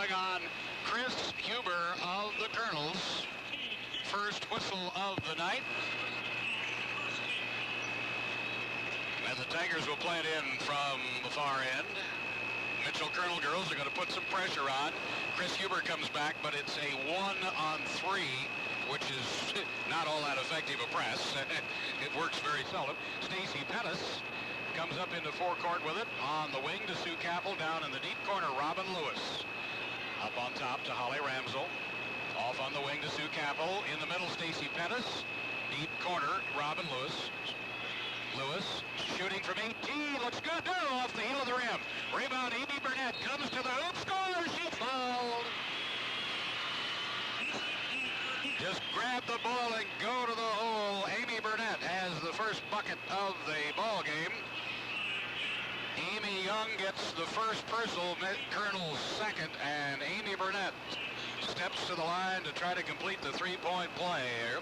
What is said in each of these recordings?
going on Chris Huber of the Colonels. First whistle of the night. And the Tigers will play it in from the far end. Mitchell Colonel girls are going to put some pressure on. Chris Huber comes back, but it's a 1-on-3, which is not all that effective a press. It works very seldom. Stacy Pettis comes up into forecourt with it. On the wing to Sue Capel. Down in the deep corner, Robin Lewis. Up on top to Holly Ramsell. Off on the wing to Sue Capel. In the middle, Stacy Pettis. Deep corner, Robin Lewis. Lewis shooting from 18, looks good, no, off the heel of the rim. Rebound, Amy Burnett comes to the hoop, scores, she fouled. Just grab the ball and go to the hole. Amy Burnett has the first bucket of the ball game. Amy Young gets the first personal, Colonel's second, and Amy Burnett steps to the line to try to complete the three-point play here.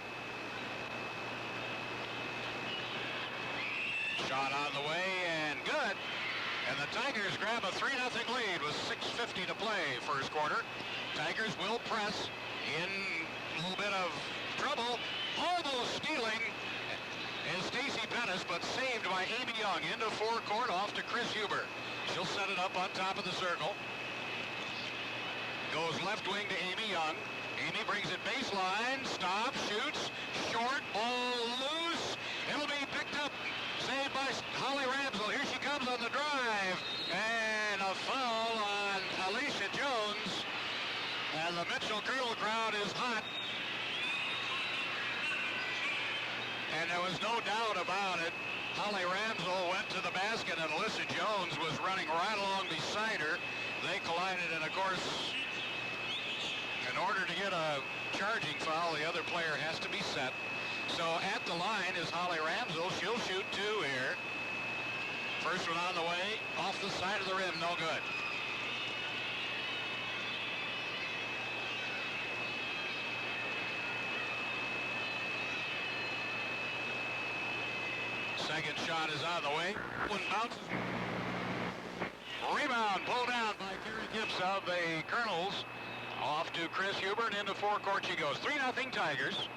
Shot on the way and good. And the Tigers grab a 3-0 lead with 6:50 to play first quarter. Tigers will press in a little bit of trouble. Almost stealing is Stacy Pettis, but saved by Amy Young into forecourt off to Chris Huber. She'll set it up on top of the circle. Goes left wing to Amy Young. Amy brings it baseline, stops, shoots, short, ball loose. It'll be picked up. Saved by Holly Ramsell. Here she comes on the drive. And a foul on Alicia Jones. And the Mitchell Colonel crowd is hot. And there was no doubt about it. Holly Ramsell went to the basket and Alyssa Jones was running right along beside her. They collided, and of course, in order to get a charging foul, the other player has to be set. So at the line is Holly Ramsell. She'll shoot two here. First one on the way, off the side of the rim, no good. Second shot is on the way. One bounces. Rebound pulled down by Carrie Gibbs of the Colonels. Off to Chris Huber, and into forecourt she goes. 3-0 Tigers.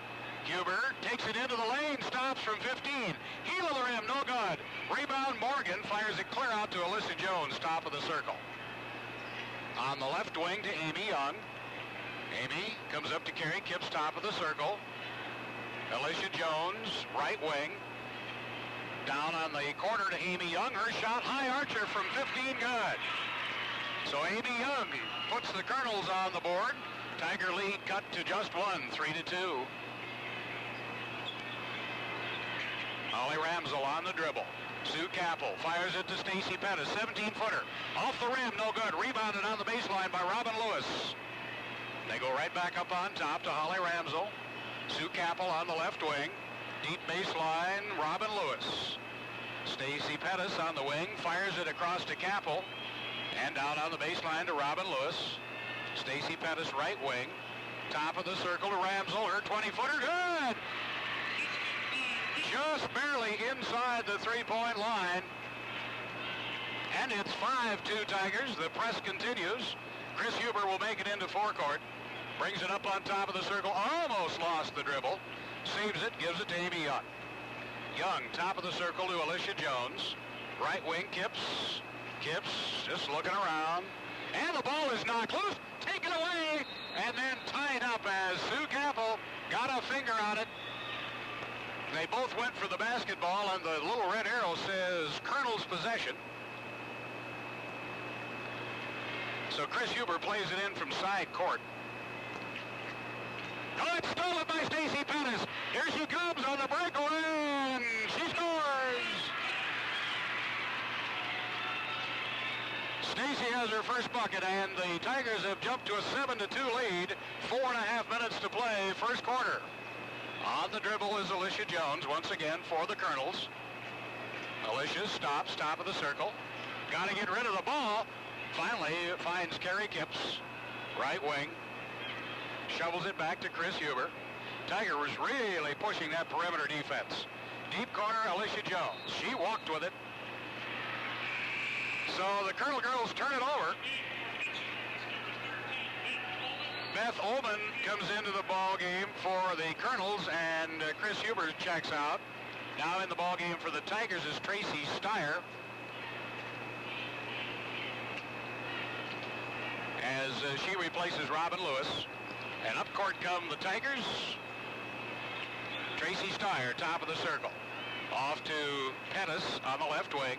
Huber takes it into the lane, stops from 15. Heel of the rim, no good. Rebound, Morgan fires it clear out to Alyssa Jones, top of the circle. On the left wing to Amy Young. Amy comes up to Carrie Kipps, top of the circle. Alicia Jones, right wing. Down on the corner to Amy Young. Her shot, high archer from 15, good. So Amy Young puts the Colonels on the board. Tiger lead cut to just one, 3-2. Holly Ramsell on the dribble. Sue Capel fires it to Stacy Pettis, 17-footer. Off the rim, no good. Rebounded on the baseline by Robin Lewis. They go right back up on top to Holly Ramsell. Sue Capel on the left wing. Deep baseline, Robin Lewis. Stacy Pettis on the wing, fires it across to Capel. And down on the baseline to Robin Lewis. Stacy Pettis right wing. Top of the circle to Ramsell, her 20-footer, good! Just barely inside the three-point line. And it's 5-2 Tigers. The press continues. Chris Huber will make it into forecourt. Brings it up on top of the circle. Almost lost the dribble. Saves it, gives it to Amy Young. Young, top of the circle to Alicia Jones. Right wing, Kipps. Kipps just looking around. And the ball is knocked loose. Taken away. And then tied up as Sue Capel got a finger on it. They both went for the basketball, and the little red arrow says Colonel's possession. So Chris Huber plays it in from side court. Oh, it's stolen by Stacy Pettis. Here she comes on the breakaway, and she scores! Stacy has her first bucket, and the Tigers have jumped to a 7-2 lead. 4.5 minutes to play, first quarter. On the dribble is Alicia Jones, once again for the Colonels. Alicia stops, top of the circle. Got to get rid of the ball. Finally, it finds Carrie Kipps, right wing. Shovels it back to Chris Huber. Tiger was really pushing that perimeter defense. Deep corner, Alicia Jones. She walked with it. So the Colonel girls turn it over. Beth Ullman comes into the ball game for the Colonels, and Chris Huber checks out. Now in the ball game for the Tigers is Tracy Steyer, as she replaces Robin Lewis. And up court come the Tigers. Tracy Steyer, top of the circle. Off to Pettis on the left wing.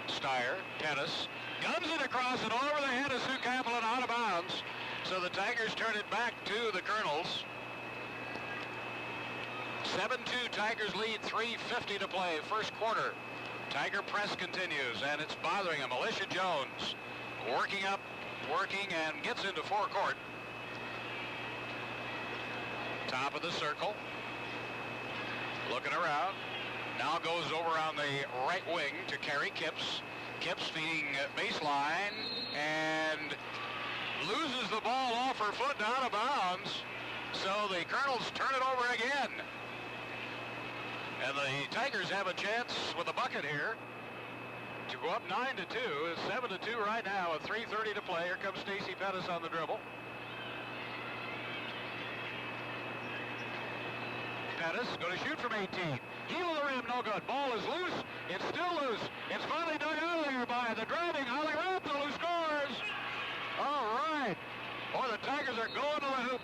Steyer, Pettis, guns it across and over the head of Sue Kaplan, out of bounds. So the Tigers turn it back to the Colonels. 7-2, Tigers lead, 3:50 to play, first quarter. Tiger press continues, and it's bothering him. Alicia Jones working up, working, and gets into forecourt. Top of the circle. Looking around. Now goes over on the right wing to Carrie Kipps. Kipps feeding baseline and loses the ball off her foot and out of bounds. So the Colonels turn it over again. And the Tigers have a chance with a bucket here to go up 9-2. It's 7-2 right now with 3:30 to play. Here comes Stacy Pettis on the dribble. Pettis going to shoot from 18. Heel of the rim, no good. Ball is loose. It's still loose. It's finally dug out of there by the driving Holly Ramsel, who scores. All right. Boy, the Tigers are going to the hoop.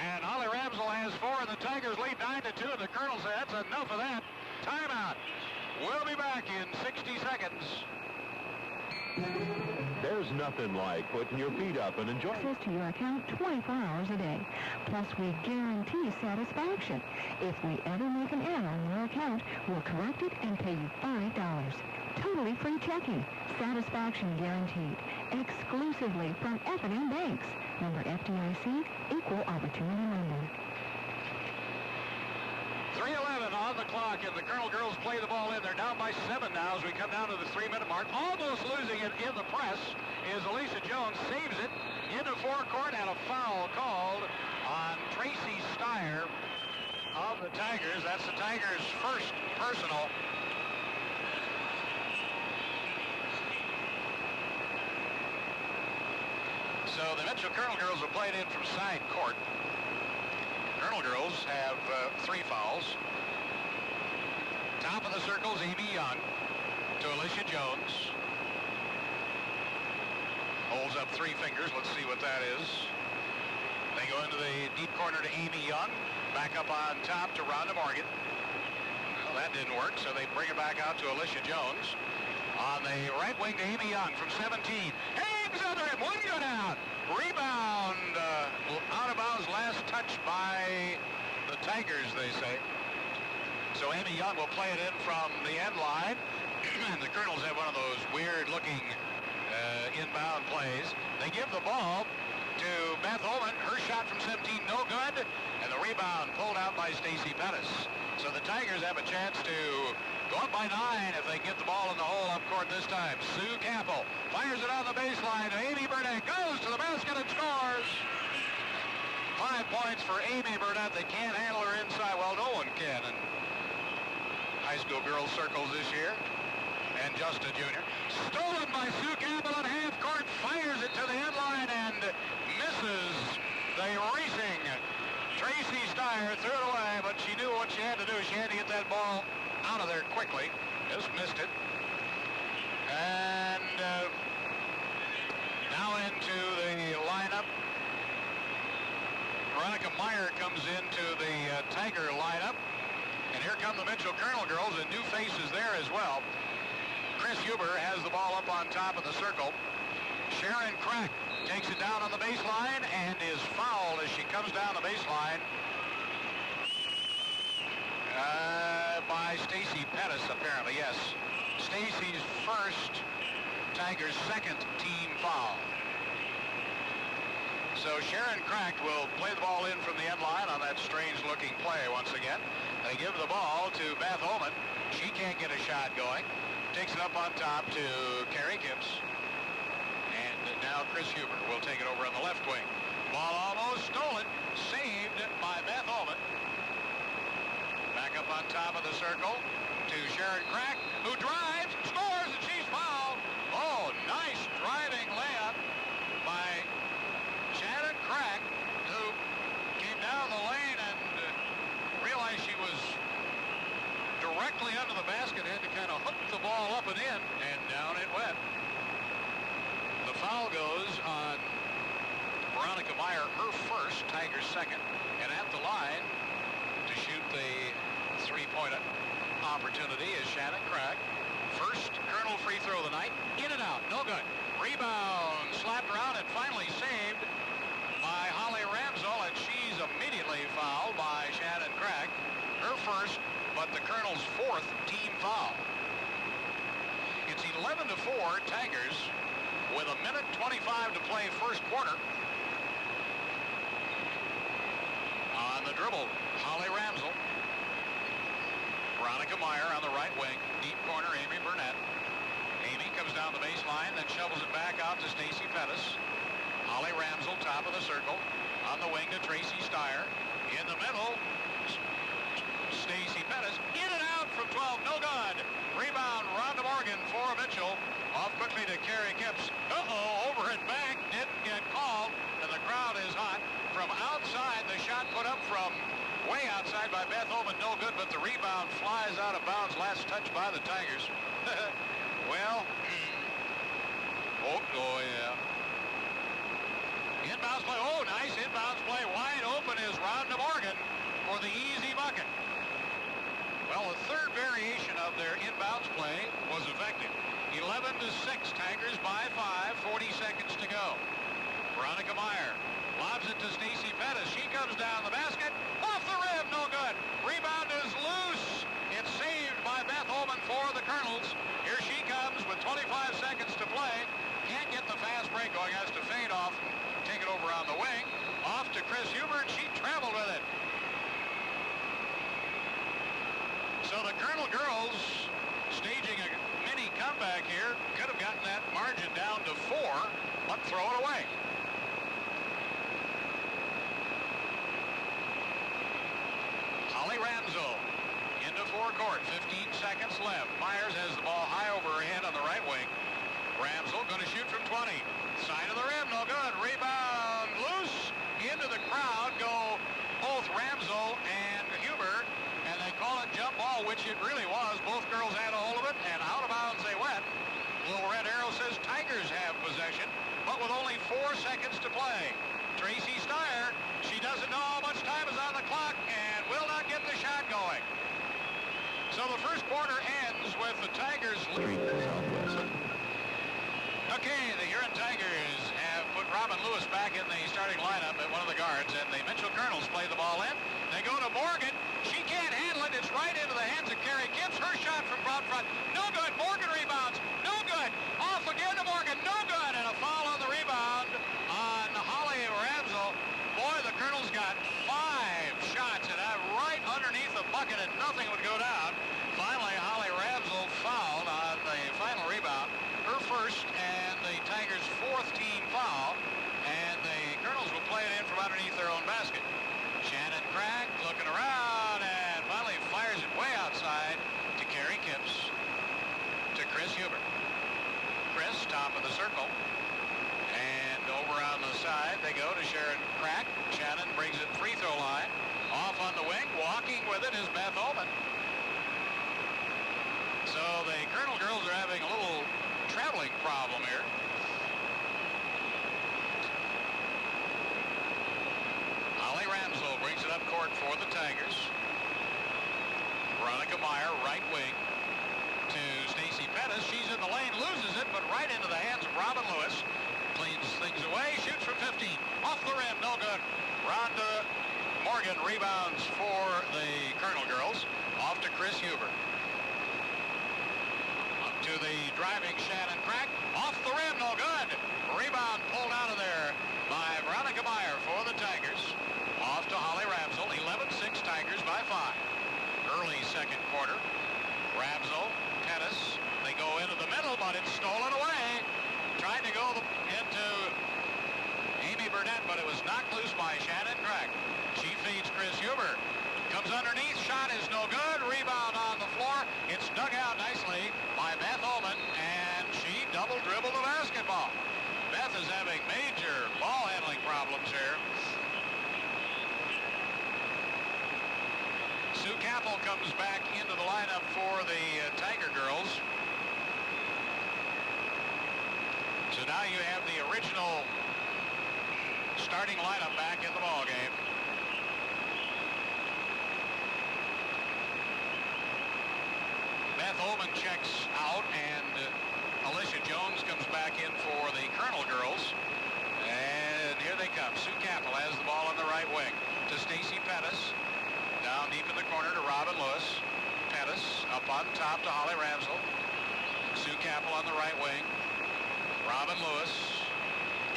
And Holly Ramsel has 4, and the Tigers lead 9-2, and the Colonels say that's enough of that. Timeout. We'll be back in 60 seconds. There's nothing like putting your feet up and enjoying access to your account 24 hours a day. Plus, we guarantee satisfaction. If we ever make an error on your account, we'll correct it and pay you $5. Totally free checking. Satisfaction guaranteed. Exclusively from F&M Banks. Member FDIC, Equal Opportunity Lender. 3:11 on the clock, and the Colonel girls play the ball in. They're down by 7 now as we come down to the 3-minute mark. Almost losing it in the press is Alicia Jones. Saves it into forecourt, and a foul called on Tracy Steyer of the Tigers. That's the Tigers' first personal. So the Mitchell Colonel girls have played in from side court. Colonel girls have 3 fouls. Top of the circle's Amy Young to Alicia Jones. Holds up 3 fingers. Let's see what that is. They go into the deep corner to Amy Young. Back up on top to Rhonda Morgan. Well, that didn't work, so they bring it back out to Alicia Jones. On the right wing to Amy Young from 17. Hangs under him. One go down. Rebound. Out of bounds. Last touch by the Tigers, they say. So Amy Young will play it in from the end line. And the Colonels have one of those weird-looking inbound plays. They give the ball to Beth Ullman. Her shot from 17, no good. And the rebound pulled out by Stacy Pettis. So the Tigers have a chance to go up by 9 if they get the ball in the hole up court this time. Sue Capel fires it on the baseline. Amy Burnett goes to the basket and scores. 5 points for Amy Burnett. They can't handle her inside. Well, no one can in high school girls circles this year. And just a junior. Stolen by Sue Capel at half court. Fires it to the end line and misses the racing Tracy Steyer. Threw it away, but she knew what she had to do. She had to get that ball out of there quickly. Just missed it. And now into the lineup. Veronica Meyer comes into the Tiger lineup. And here come the Mitchell Colonel girls, and new faces there as well. Chris Huber has the ball up on top of the circle. Sharon Crack takes it down on the baseline and is fouled as she comes down the baseline by Stacy Pettis, apparently, yes. Stacy's first, Tigers' second team foul. So Sharon Crack will play the ball in from the end line on that strange-looking play once again. They give the ball to Beth Ullman. She can't get a shot going. Takes it up on top to Carrie Kipps. And now Chris Huber will take it over on the left wing. Ball almost stolen. Saved by Beth Ullman. Back up on top of the circle to Sharon Crack, who drives, scores, and she's fouled. Oh, nice driving layup by Shannon Crack to finally under the basket, had to kind of hook the ball up and in, and down it went. The foul goes on Veronica Meyer, her first, Tigers second, and at the line to shoot the three-point opportunity is Shannon Craig. First Colonel free throw of the night, in and out, no good. Rebound, slapped around and finally saved by Holly Ramsell, and she's immediately fouled by Shannon Craig. Her first, but the Colonel's fourth team foul. It's 11-4 Tigers with 1:25 to play first quarter. On the dribble, Holly Ramsell. Veronica Meyer on the right wing. Deep corner, Amy Burnett. Amy comes down the baseline, then shovels it back out to Stacy Pettis. Holly Ramsell, top of the circle. On the wing to Tracy Steyer. In the middle, Stacy Pettis. In and out from 12, no good. Rebound, Rhonda Morgan for Mitchell. Off quickly to Carrie Kipps. Uh-oh, over and back, didn't get called, and the crowd is hot. From outside, the shot put up from way outside by Beth Oman, no good, but the rebound flies out of bounds. Last touch by the Tigers. Well, oh yeah. Inbounds play, oh, nice inbounds play. Wide open is Rhonda Morgan for the easy bucket. Well, the third variation of their inbounds play was effective. 11-6, Tigers by 5, 40 seconds to go. Veronica Meyer lobs it to Stacy Pettis. She comes down the basket. Off the rim, no good. Rebound is loose. It's saved by Beth Holman for the Colonels. Here she comes with 25 seconds to play. Can't get the fast break going. Has to fade off. Take it over on the wing. Off to Chris Hubert. She traveled with it. So the Colonel girls staging a mini comeback here. Could have gotten that margin down to 4, but throw it away. Holly Ramsell into forecourt. 15 seconds left. Myers has the ball high over her head on the right wing. Ramsell going to shoot from 20. Side of the rim, no good. Rebound loose. Into the crowd go both Ramsell and Hubert, and they call it jump ball, which it really was. Both girls had a hold of it, and out of bounds they went. Little red arrow says Tigers have possession, but with only 4 seconds to play. Tracy Steyer, she doesn't know how much time is on the clock and will not get the shot going. So the first quarter ends with the Tigers leading. Okay, the Huron Tigers have put Robin Lewis back in the starting lineup at one of the guards, and the Mitchell Colonels play the ball in. They go to Morgan. She can't handle it. It's right into the hands of Carrie Kipps. Her shot from out front, no good. Morgan rebounds, no good. Off again to Morgan, no good. And a foul on the rebound on Holly Ramsell. Boy, the Colonels got 5 shots, and right underneath the bucket, and nothing would go down. Finally, Holly Ramsell fouled on the final rebound. Her first and the Tigers' 4th team foul, and the Colonels will play it in from underneath their own basket. Shannon Craig looking around and finally fires it way outside to Carrie Kipps, to Chris Hubert. Chris, top of the circle, and over on the side they go to Sharon Craig. Shannon brings it free throw line. Off on the wing, walking with it is Beth Ullman. So the Colonel girls are having a little traveling problem here. Holly Ramsell brings it up court for the Tigers. Veronica Meyer, right wing to Stacy Pettis. She's in the lane, loses it, but right into the hands of Robin Lewis. Cleans things away, shoots from 15. Off the rim, no good. Rhonda Morgan rebounds for the Colonel girls. Off to Chris Hubert. To the driving Shannon Craig. Off the rim, no good. Rebound pulled out of there by Veronica Meyer for the Tigers. Off to Holly Ramsell. 11-6 Tigers by 5. Early second quarter. Ramsell, Pettis. They go into the middle, but it's stolen away. Tried to go into Amy Burnett, but it was knocked loose by Shannon Craig. She feeds Chris Hubert. Comes underneath, shot is no good. Rebound on the floor. It's dug out nicely by Beth Ullman, and she double dribbled the basketball. Beth is having major ball handling problems here. Sue Kaplan Capel comes back into the lineup for the Tiger girls. So now you have the original starting lineup back in the ball game. Beth Ullman checks out, and Alicia Jones comes back in for the Colonel girls. And here they come. Sue Capel has the ball on the right wing to Stacy Pettis. Down deep in the corner to Robin Lewis. Pettis up on top to Holly Ramsell. Sue Capel on the right wing. Robin Lewis.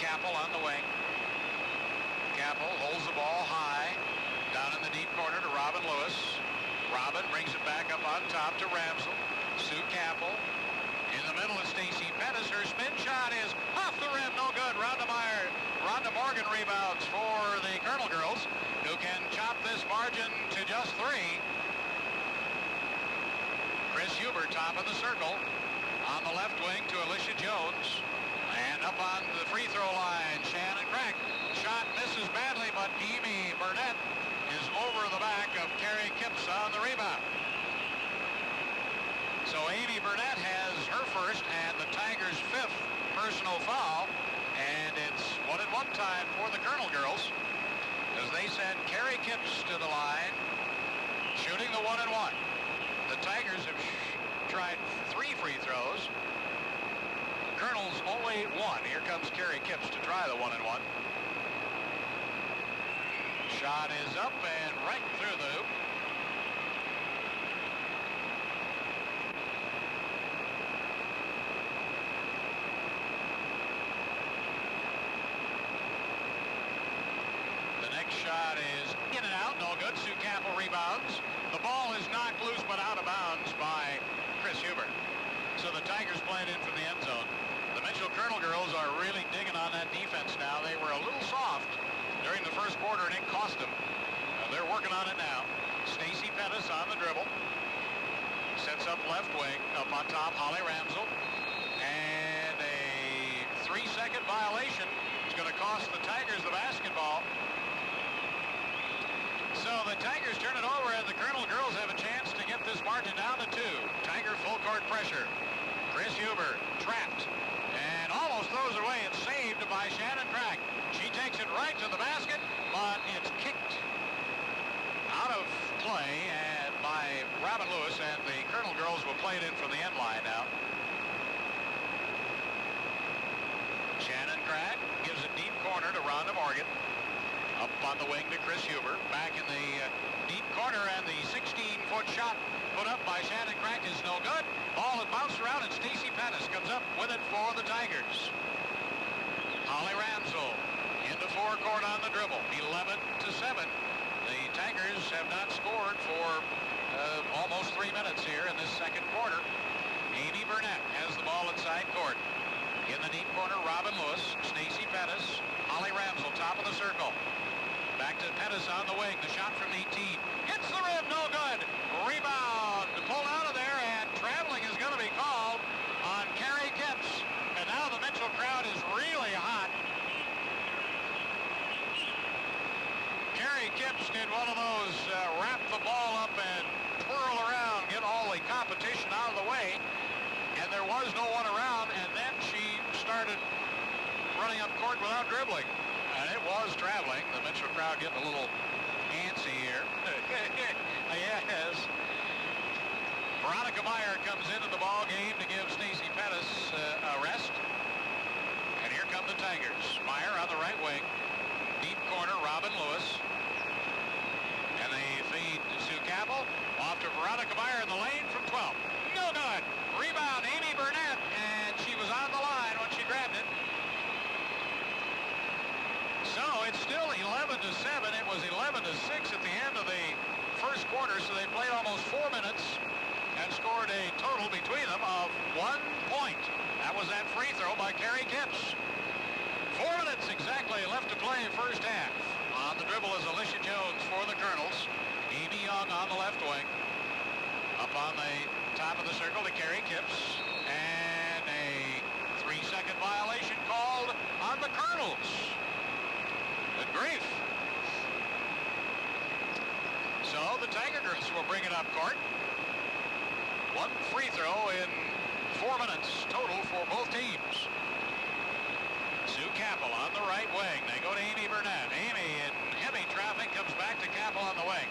Capel on the wing. Capel holds the ball high. Down in the deep corner to Robin Lewis. Robin brings it back up on top to Ramsell. Sue Capel. In the middle is Stacy Pettis. Her spin shot is off the rim. No good. Rhonda Morgan rebounds for the Colonel girls, who can chop this margin to just 3. Chris Huber top of the circle. On the left wing to Alicia Jones. And up on the free throw line, Shannon Crack. Shot misses badly, but Amy Burnett is over the back of Carrie Kipps on the rebound. So Amy Burnett has her first and the Tigers' 5th personal foul. And it's 1-1 time for the Colonel girls, as they send Carrie Kipps to the line, shooting the 1-1. The Tigers have tried 3 free throws. The Colonels only 1. Here comes Carrie Kipps to try the 1-1. Shot is up and right through the hoop. The next shot is in and out, no good. Sue Capel rebounds. The ball is knocked loose but out of bounds by Chris Huber. So the Tigers play it in from the end zone. The Mitchell Colonel girls are really digging on that defense now. They were a little soft during the first quarter, and it cost them. They're working on it now. Stacy Pettis on the dribble. Sets up left wing. Up on top, Holly Ramsell. And a 3-second violation is going to cost the Tigers the basketball. So the Tigers turn it over, and the Colonel girls have a chance to get this margin down to 2. Tiger full court pressure. Chris Huber trapped and almost throws it away. It's saved by Shannon Crack. She takes it right to the basket, but it's kicked out of play and by Robin Lewis, and the Colonel girls will play it in from the end line now. Shannon Crack gives it deep corner to Rhonda Morgan. Up on the wing to Chris Huber. Back in the deep corner, and the 16-foot shot put up by Shannon Crack is no good. Ball is bounced around, and Stacy Pettis comes up with it for the Tigers. Holly Ramsell into forecourt on the dribble. 11-7. The Tigers have not scored for almost 3 minutes here in this second quarter. Amy Burnett has the ball inside court. In the deep corner, Robin Lewis, Stacy Pettis, Holly Ramsell, top of the circle. Back to Pettis on the wing. The shot from 18. Hits the rim, no good. Rebound, pulled out of there, and traveling is going to be called on Carrie Kipps. And now the Mitchell crowd is really hot. Carrie Kipps did one of those wrap the ball up and twirl around, get all the competition out of the way. And there was no one around, and then she started running up court without dribbling. And it was traveling. The Mitchell crowd getting a little antsy here. Yes. Veronica Meyer comes into the ball game to give Stacy Pettis a rest. And here come the Tigers. Meyer on the right wing. Deep corner, Robin Lewis. And they feed Sue Capel. Off to Veronica Meyer in the lane from 12. No good. Rebound, Amy Burnett, and she was on the line when she grabbed it. So it's still 11-7. It was 11-6 at the end of the first quarter, so they played almost 4 minutes and scored a total between them of 1 point. That was that free throw by Carrie Kipps. 4 minutes exactly left to play first half. On the dribble is Alicia Jones for the Colonels. Amy Young on the left wing. Up on the top of the circle to Carrie Kipps. And a 3-second violation called on the Colonels. Good grief. So the Tiger girls will bring it up court. One free throw in 4 minutes total for both teams. Sue Capel on the right wing. They go to Amy Burnett. Amy in heavy traffic comes back to Capel on the wing.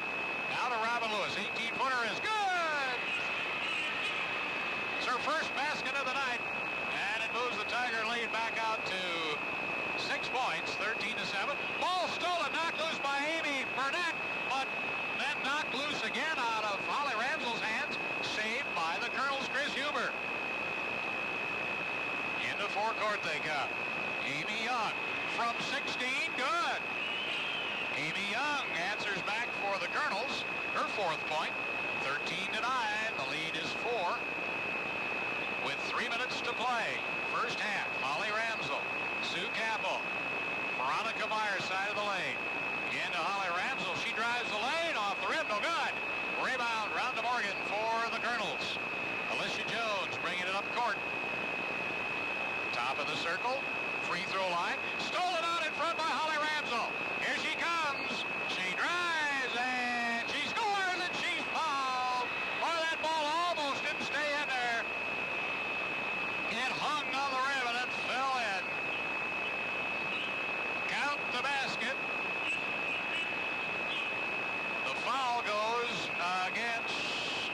Now to Robin Lewis. 18-footer is good. It's her first basket of the night. And it moves the Tiger lead back out to 6 points, 13-7. Ball stolen, knocked loose by Amy Burnett, but then knocked loose again out of Holly Ramsel's hands. Saved by the Colonel's Chris Huber. Into forecourt they come. Amy Young from 16, good. Amy Young answers back for the Colonels. Her 4th point, 13-9. The lead is 4. With 3 minutes to play. First half, Holly Ramsel, Sue Capel, Veronica Meyer side of the lane. Into Holly Ramsel. She drives the lane off the rim, no good. Rebound, round to Morgan for the Colonels. Alicia Jones bringing it up court. Top of the circle. Free throw line. Stolen out in front by Holly Ramsel. Here she comes. She drives and she scores and she's fouled. Oh, that ball almost didn't stay in there. It hung on the rim and it fell in. Count the basket. The foul goes against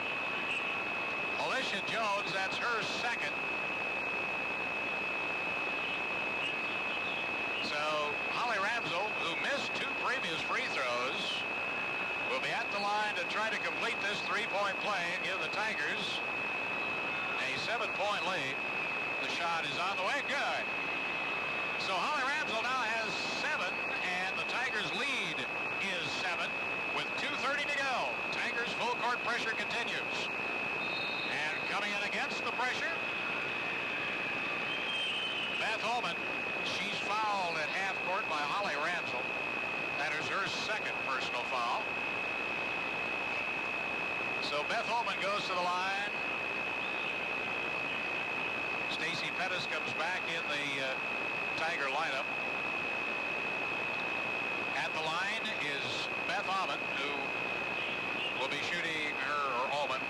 Alicia Jones. That's her 2nd. So Holly Ramsel, who missed 2 previous free throws, will be at the line to try to complete this 3-point play and give the Tigers a 7-point lead. The shot is on the way, good. So Holly Ramsel now has 7, and the Tigers' lead is 7 with 2:30 to go. Tigers' full court pressure continues. And coming in against the pressure, Beth Ullman. She's fouled at half court by Holly Ramsel. That is her 2nd personal foul. So Beth Ullman goes to the line. Stacy Pettis comes back in the Tiger lineup. At the line is Beth Ullman, who will be shooting her, or Ullman,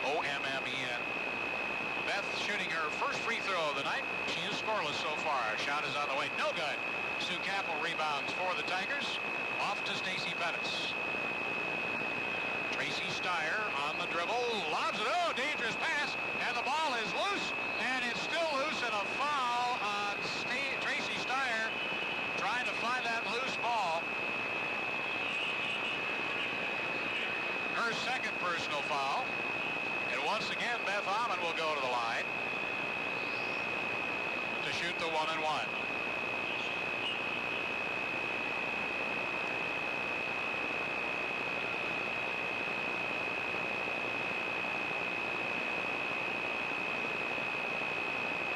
O-M-M-E-N. Beth shooting her first free throw of the night. She is scoreless so far. Shot is on the way. No good. Sue Capel rebounds for the Tigers. Off to Stacy Pettis. Tracy Steyer on the dribble. Lobs it. Oh, dangerous pass. And the ball is loose. And it's still loose, and a foul on Tracy Steyer trying to find that loose ball. Her 2nd personal foul. And once again, Beth Ullman will go to the line to shoot the 1-and-1.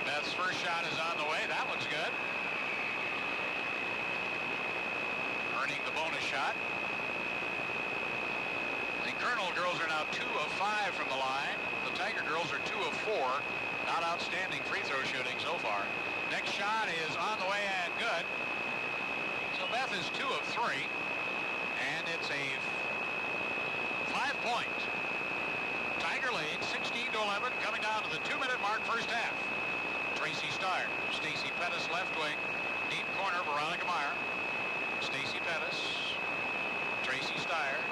Beth's first shot is on the way. That one's good. Earning the bonus shot. The Colonel girls are now 2 of 5 from the line. The Tiger girls are 2 of 4. Not outstanding free throw shooting so far. Next shot is on the way and good. So Beth is 2 of 3. And it's a 5-point Tiger lead, 16-11, coming down to the 2-minute mark first half. Tracy Steyer, Stacy Pettis left wing, deep corner, Veronica Meyer. Stacy Pettis, Tracy Steyer,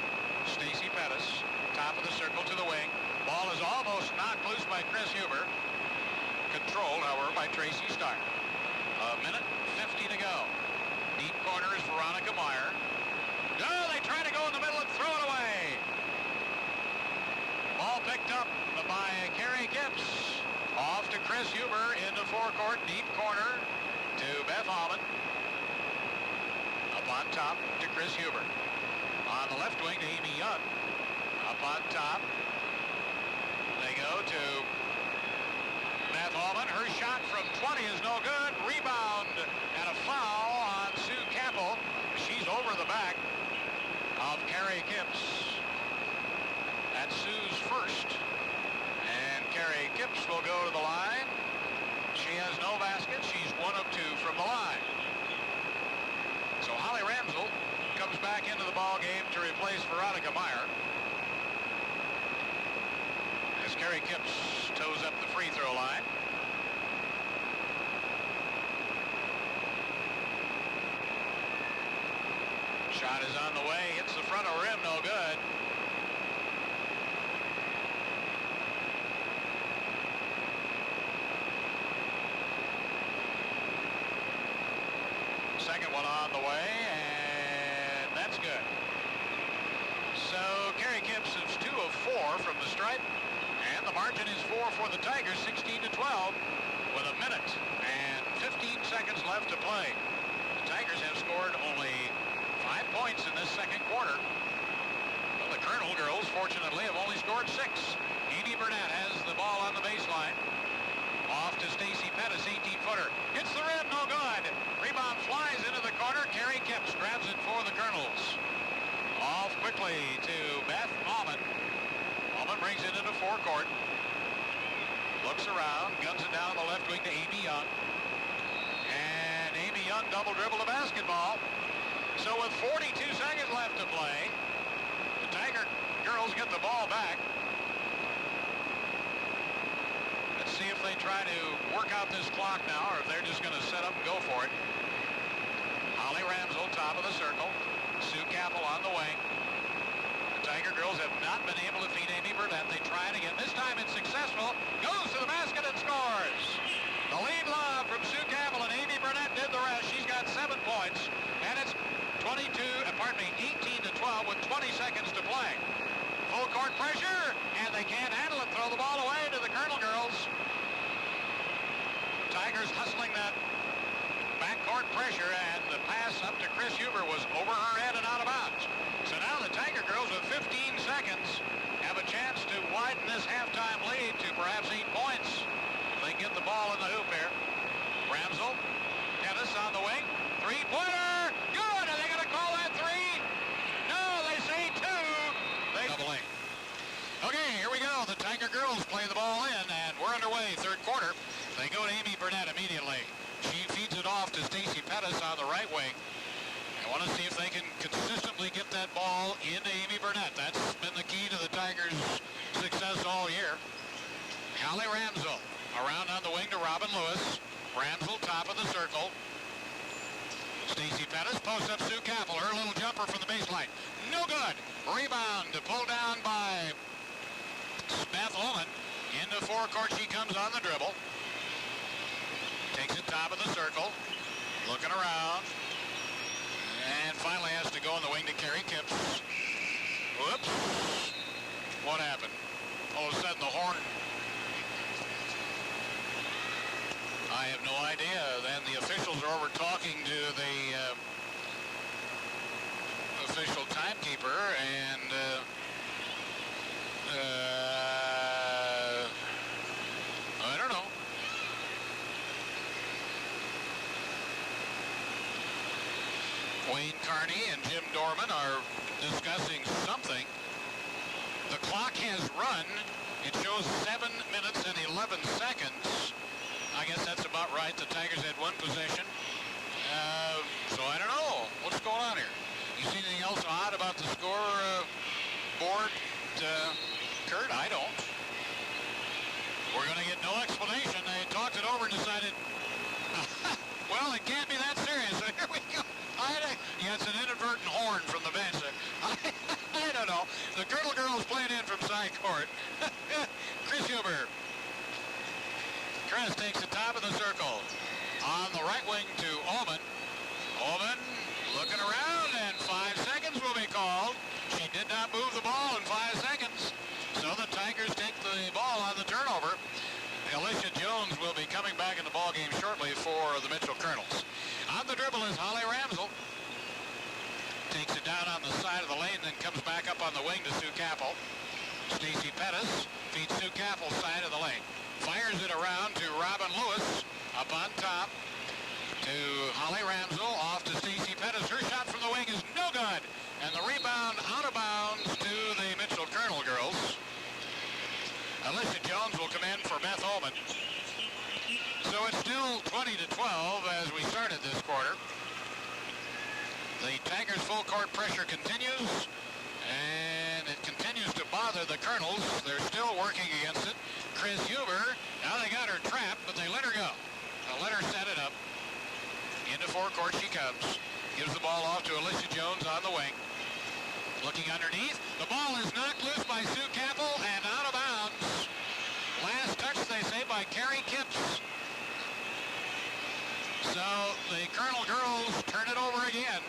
Stacy Pettis, top of the circle to the wing. Ball is almost knocked loose by Chris Huber. Controlled, however, by Tracy Steyer. A minute 50 to go. Deep corner is Veronica Meyer. Oh, they try to go in the middle and throw it away. Ball picked up by Carrie Kipps. Off to Chris Huber into forecourt, deep corner to Beth Ullman. Up on top to Chris Huber. On the left wing to Amy Young. Up on top. They go to Beth Ullman. Her shot from 20 is no good. Rebound and a foul on Sue Capel. She's over the back of Carrie Kipps. That's Sue's first. And Carrie Kipps will go to the line. She has no basket. She's 1 of 2 from the line. So Holly Ramsel comes back into the ball game to replace Veronica Meyer. As Carrie Kipps toes up the free throw line. Shot is on the way, hits the front of the rim, no good. Second one on the way, and that's good. So Carrie Kipps is 2 of 4 from the stripe, and the margin is 4 for the Tigers, 16-12, with a minute and 15 seconds left to play. The Tigers have scored only 5 points in this second quarter. Well, the Colonel girls, fortunately, have only scored 6. Amy Burnett has the ball on the baseline. Off to Stacy Pettis, 18-footer. Hits the rim, no good. Rebound flies into the corner. Carrie Kipps grabs it for the Colonels. Off quickly to Beth Allman. Allman brings it into forecourt. Looks around, guns it down the left wing to Amy Young. And Amy Young double dribble the basketball. So with 42 seconds left to play, the Tiger girls get the ball back. Let's see if they try to work out this clock now, or if they're just going to set up and go for it. Holly Ramsel, top of the circle. Sue Capel on the wing. The Tiger girls have not been able to feed Amy Burnett. They try it again. This time it's successful. Goes to the basket and scores. The lead lob from Sue Capel, and Amy Burnett did the rest. She's got 7 points, and it's 18-12 with 20 seconds to play. Full court pressure, and they can't handle it. Throw the ball away to the Colonel girls. Tigers hustling that backcourt pressure, and the pass up to Chris Huber was over her head and out of bounds. So now the Tiger girls with 15 seconds have a chance to widen this halftime lead to perhaps 8 points. If they get the ball in the hoop here. Ramsel, Pettis on the wing. Three-pointer, good! Are they going to call that 3? No, they say 2. They doubling. Okay, here we go. The Tiger girls play the ball in, and we're underway, third quarter. They go to Amy Burnett immediately. She feeds it off to Stacy Pettis on the right wing. I want to see if they can consistently get that ball into Amy Burnett. That's been the key to the Tigers' success all year. Holly Ramsel around on the wing to Robin Lewis. Ramsel, top of the circle. Stacy Pettis posts up Sue Capel. Her little jumper from the baseline. No good. Rebound pulled down by Beth Ullman. Into forecourt she comes on the dribble. Takes it top of the circle. Looking around. And finally has to go on the wing to Carrie Kipps. Whoops. What happened? All of a sudden the horn. I have no idea. Then the officials are over talking to the official timekeeper, and I don't know. Wayne Carney and Jim Dorman are discussing something. The clock has run. It shows 7 minutes and 11 seconds. I guess that's about right. The Tigers had one possession. So I don't know. What's going on here? You see anything else odd about the score board, Kurt? I don't. We're going to get no explanation. They talked it over and decided, well, it can't be that serious. So here we go. Yeah, it's an inadvertent horn from the bench. I don't know. The Colonel girls playing in from side court. Chris Huber. Chris takes the top of the circle. On the right wing to Ullman. Ullman looking around, and 5 seconds will be called. She did not move the ball in 5 seconds. So the Tigers take the ball on the turnover. Alicia Jones will be coming back in the ball game shortly for the Mitchell Colonels. On the dribble is Holly Ramsel. Takes it down on the side of the lane, then comes back up on the wing to Sue Capel. Stacy Pettis feeds Sue Capel's side of the lane. Fires it around to Robin Lewis. Up on top to Holly Ramsel. Off to Stacy Pettis. Her shot from the wing is no good. And the rebound out of bounds to the Mitchell Colonel girls. Alicia Jones will come in for Beth Ullman. So it's still 20-12 as we started this quarter. The Tigers' full court pressure continues, and it continues to bother the Colonels. They're still working against it. Chris Huber, now they got her trapped, but they let her go. They'll let her set it up. Into forecourt she comes. Gives the ball off to Alicia Jones on the wing. Looking underneath. The ball is knocked loose by Sue Capel and out of bounds. Last touch, they say, by Carrie Kipps. So the Colonel girls turn it over again.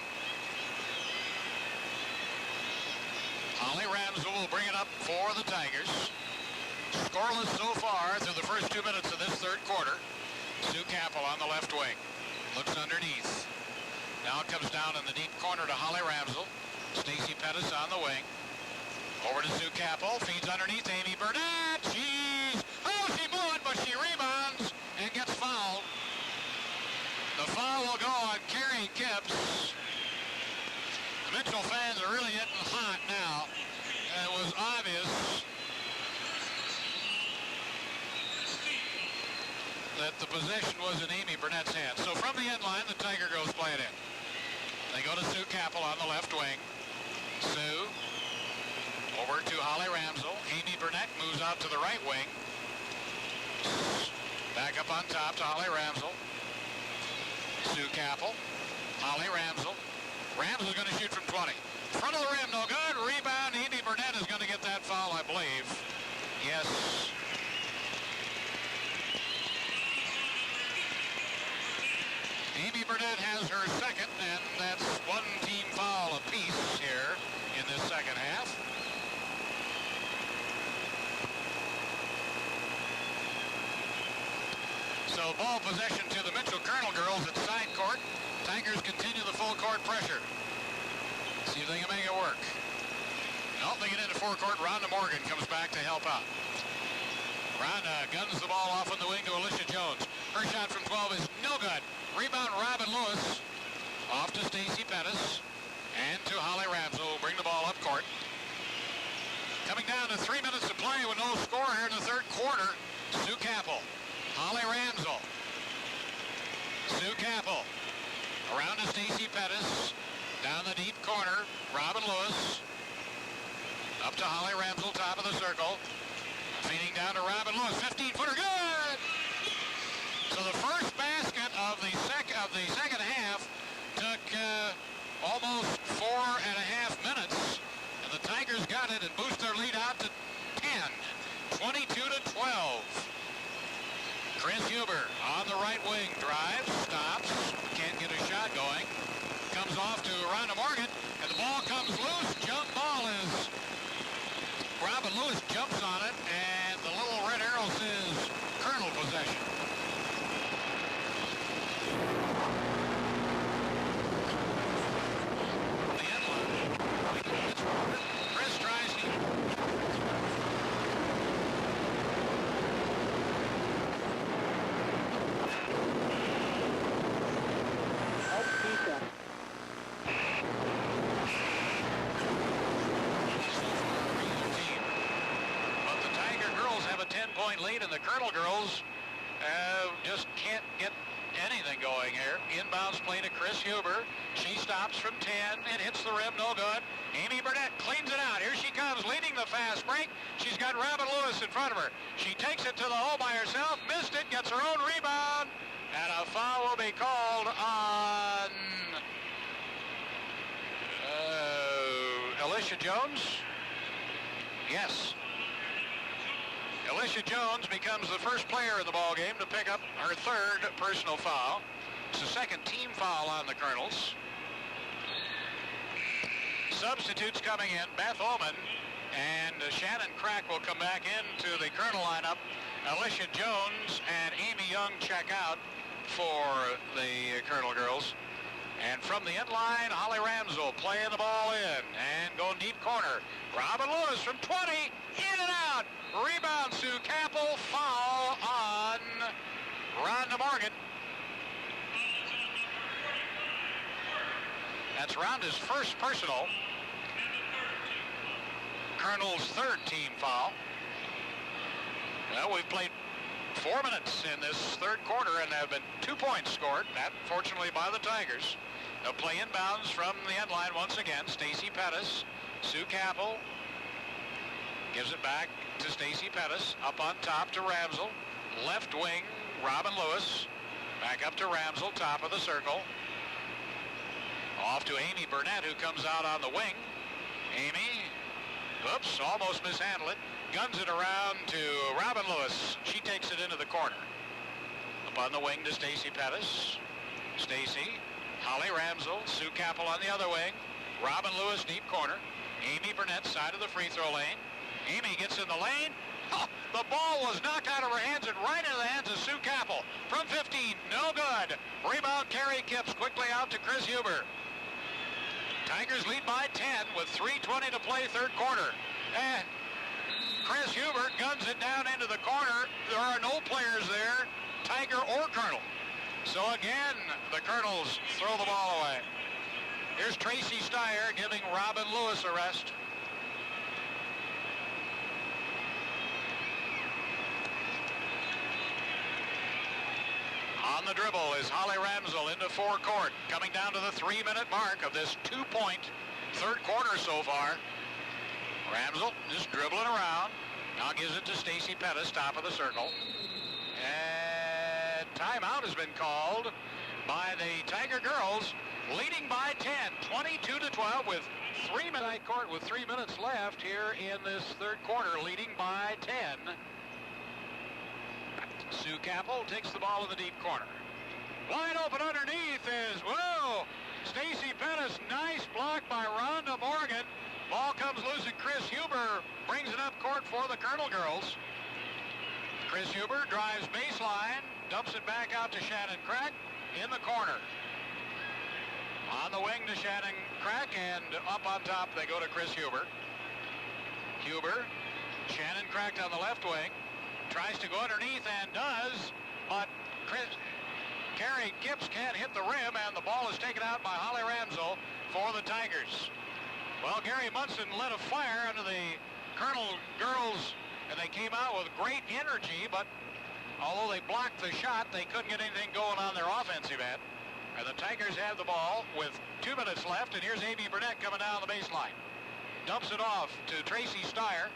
Holly Ramsell will bring it up for the Tigers. Scoreless so far through the first 2 minutes of this third quarter. Sue Capel on the left wing. Looks underneath. Now it comes down in the deep corner to Holly Ramsell. Stacy Pettis on the wing. Over to Sue Capel. Feeds underneath Amy Burnett. She blew it, but she rebounds and gets fouled. The foul will go on Carrie Kipps. The Mitchell fans are really getting hot now. And it was obvious that the possession was in Amy Burnett's hands. So from the end line, the Tiger girls play it in. They go to Sue Capel on the left wing. Sue over to Holly Ramsell. Amy Burnett moves out to the right wing. Back up on top to Holly Ramsell. Sue Capel. Holly Ramsell. Ramsell's going to shoot from 20. Front of the rim, no good. Rebound. Amy Burnett is going to get that foul, I believe. Yes. Amy Burnett has her second, and that's one team foul apiece here in this second half. So ball possession to the Mitchell Colonel girls at side court. Tigers continue the full court pressure. See if they can make it work. Nope, they get into forecourt. Rhonda Morgan comes back to help out. Rhonda guns the ball off on the wing to Alicia Jones. Her shot from 12 is no good. Rebound Robin Lewis. Off to Stacy Pettis. And to Holly Ramsell, who will bring the ball up court. Coming down to 3 minutes to play with no score here in the third quarter. Sue Capel. Holly Ramsell. Sue Capel. Around to Stacy Pettis. Down the deep corner. Robin Lewis. Up to Holly Ramsell, top of the circle. Feeding down to Robin Lewis. 15-footer. Good! So the first basket of the second half took almost 4.5 minutes. And the Tigers got it and boosted their lead out to 10. 22-12. Chris Huber on the right wing, drives, stops, can't get a shot going. Comes off to Rhonda Morgan, and the ball comes loose. Jump ball is Robin Lewis jumps on it, and the little red arrow says Colonel possession. The end line. Chris tries to... a 10-point lead, and the Colonel girls just can't get anything going here. Inbounds play to Chris Huber. She stops from 10. It hits the rim, no good. Amy Burnett cleans it out. Here she comes, leading the fast break. She's got Robin Lewis in front of her. She takes it to the hole by herself, missed it, gets her own rebound, and a foul will be called on Alicia Jones. Yes. Alicia Jones becomes the first player in the ballgame to pick up her third personal foul. It's the second team foul on the Colonels. Substitutes coming in, Beth Oman and Shannon Crack will come back into the Colonel lineup. Alicia Jones and Amy Young check out for the Colonel girls. And from the end line, Holly Ramsell playing the ball in and going deep corner. Robin Lewis from 20, in and out. Rebound Sue Capel, foul on Rhonda Morgan. That's Rhonda's first personal. Colonel's third team foul. Well, we've played 4 minutes in this third quarter, and there have been 2 points scored, that fortunately by the Tigers. They'll play inbounds from the end line once again. Stacy Pettis, Sue Capel gives it back to Stacy Pettis, up on top to Ramsell. Left wing, Robin Lewis, back up to Ramsell, top of the circle. Off to Amy Burnett, who comes out on the wing. Amy, oops, almost mishandled it. Guns it around to Robin Lewis. She takes it into the corner. Up on the wing to Stacy Pettis. Stacy, Holly Ramsell, Sue Capel on the other wing. Robin Lewis, deep corner. Amy Burnett, side of the free throw lane. Amy gets in the lane. Oh, the ball was knocked out of her hands and right into the hands of Sue Capel. From 15, no good. Rebound, Carrie Kipps quickly out to Chris Huber. Tigers lead by 10 with 3:20 to play third quarter. And Chris Huber guns it down into the corner. There are no players there, Tiger or Colonel. So again, the Colonels throw the ball away. Here's Tracy Steyer giving Robin Lewis a rest. On the dribble is Holly Ramsell into forecourt, coming down to the 3-minute mark of this 2-point third quarter so far. Ramsell just dribbling around. Now gives it to Stacy Pettis, top of the circle. And timeout has been called by the Tiger girls, leading by 10, 22-12 with 3 minute court with 3 minutes left here in this third quarter, leading by 10. Sue Capel takes the ball in the deep corner. Wide open underneath is, whoa, Stacy Pettis, nice block by Rhonda Morgan. Ball comes loose and Chris Huber brings it up court for the Colonel girls. Chris Huber drives baseline, dumps it back out to Shannon Crack in the corner. On the wing to Shannon Crack, and up on top they go to Chris Huber. Huber, Shannon Crack on the left wing, tries to go underneath and does, but Carrie Kipps can't hit the rim, and the ball is taken out by Holly Ramsell for the Tigers. Well, Gary Munson lit a fire under the Colonel girls, and they came out with great energy, but although they blocked the shot, they couldn't get anything going on their offensive end. And the Tigers have the ball with 2 minutes left, and here's Amy Burnett coming down the baseline. Dumps it off to Tracy Steyer.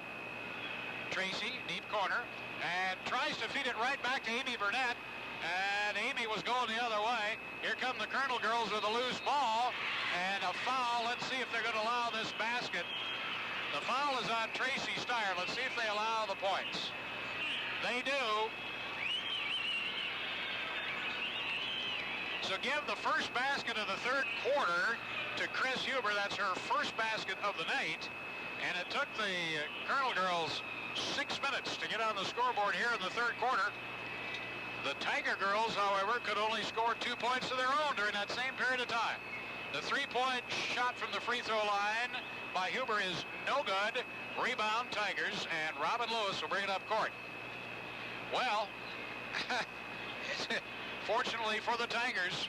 Tracy, deep corner, and tries to feed it right back to Amy Burnett. And Amy was going the other way. Here come the Colonel girls with a loose ball and a foul. Let's see if they're going to allow this basket. The foul is on Tracy Steyer. Let's see if they allow the points. They do. So give the first basket of the third quarter to Chris Huber. That's her first basket of the night. And it took the Colonel girls 6 minutes to get on the scoreboard here in the third quarter. The Tiger girls, however, could only score 2 points of their own during that same period of time. The three-point shot from the free throw line by Huber is no good. Rebound, Tigers, and Robin Lewis will bring it up court. Well, fortunately for the Tigers,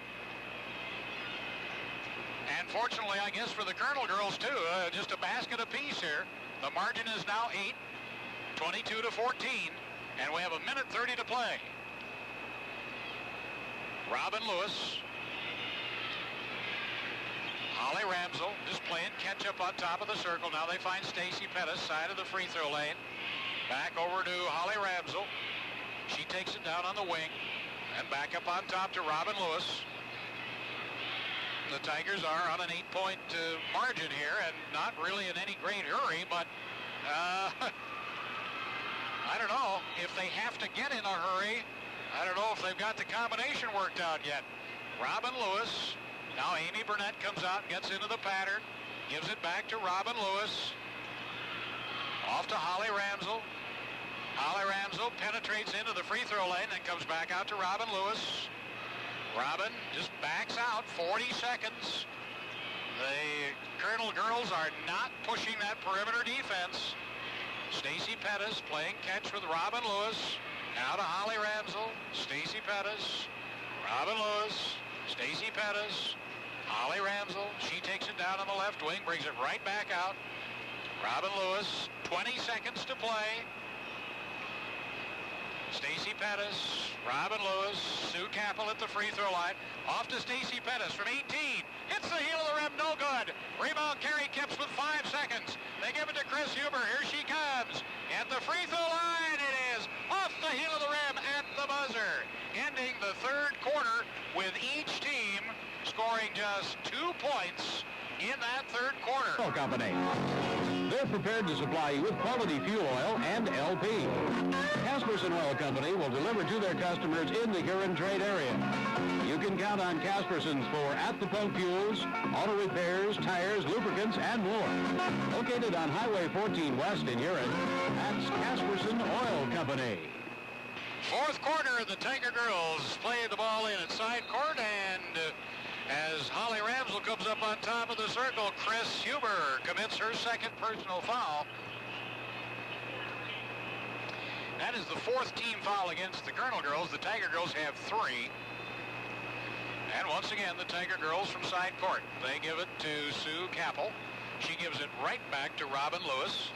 and fortunately, I guess, for the Colonel girls, too, just a basket apiece here. The margin is now 8, 22-14, and we have 1:30 to play. Robin Lewis, Holly Ramsell just playing catch-up on top of the circle. Now they find Stacy Pettis, side of the free throw lane. Back over to Holly Ramsell. She takes it down on the wing, and back up on top to Robin Lewis. The Tigers are on an 8-point margin here, and not really in any great hurry, but I don't know if they have to get in a hurry. I don't know if they've got the combination worked out yet. Robin Lewis. Now Amy Burnett comes out and gets into the pattern. Gives it back to Robin Lewis. Off to Holly Ramsell. Holly Ramsell penetrates into the free throw lane, then comes back out to Robin Lewis. Robin just backs out, 40 seconds. The Colonel girls are not pushing that perimeter defense. Stacy Pettis playing catch with Robin Lewis. Now to Holly Ramsell, Stacy Pettis, Robin Lewis, Stacy Pettis, Holly Ramsell. She takes it down on the left wing, brings it right back out. Robin Lewis, 20 seconds to play. Stacy Pettis, Robin Lewis, Sue Capel at the free throw line. Off to Stacy Pettis from 18. Hits the heel of the rim, no good. Rebound, Carrie Kipps with 5 seconds. They give it to Chris Huber. Here she comes. At the free throw line, it is off the heel of the rim at the buzzer. Ending the third quarter with each team scoring just 2 points in that third quarter. Oil Company. They're prepared to supply you with quality fuel oil and LP. Casperson Oil Company will deliver to their customers in the Huron trade area. You can count on Casperson's for at-the-pump fuels, auto repairs, tires, lubricants, and more. Located on Highway 14 West in Huron, that's Casperson Oil Company. Fourth quarter, the Tiger girls play the ball in at side court, and as Holly Ramsell comes up on top of the circle, Chris Huber commits her second personal foul. That is the fourth team foul against the Colonel girls. The Tiger girls have 3. And once again, the Tiger girls from side court. They give it to Sue Capel. She gives it right back to Robin Lewis.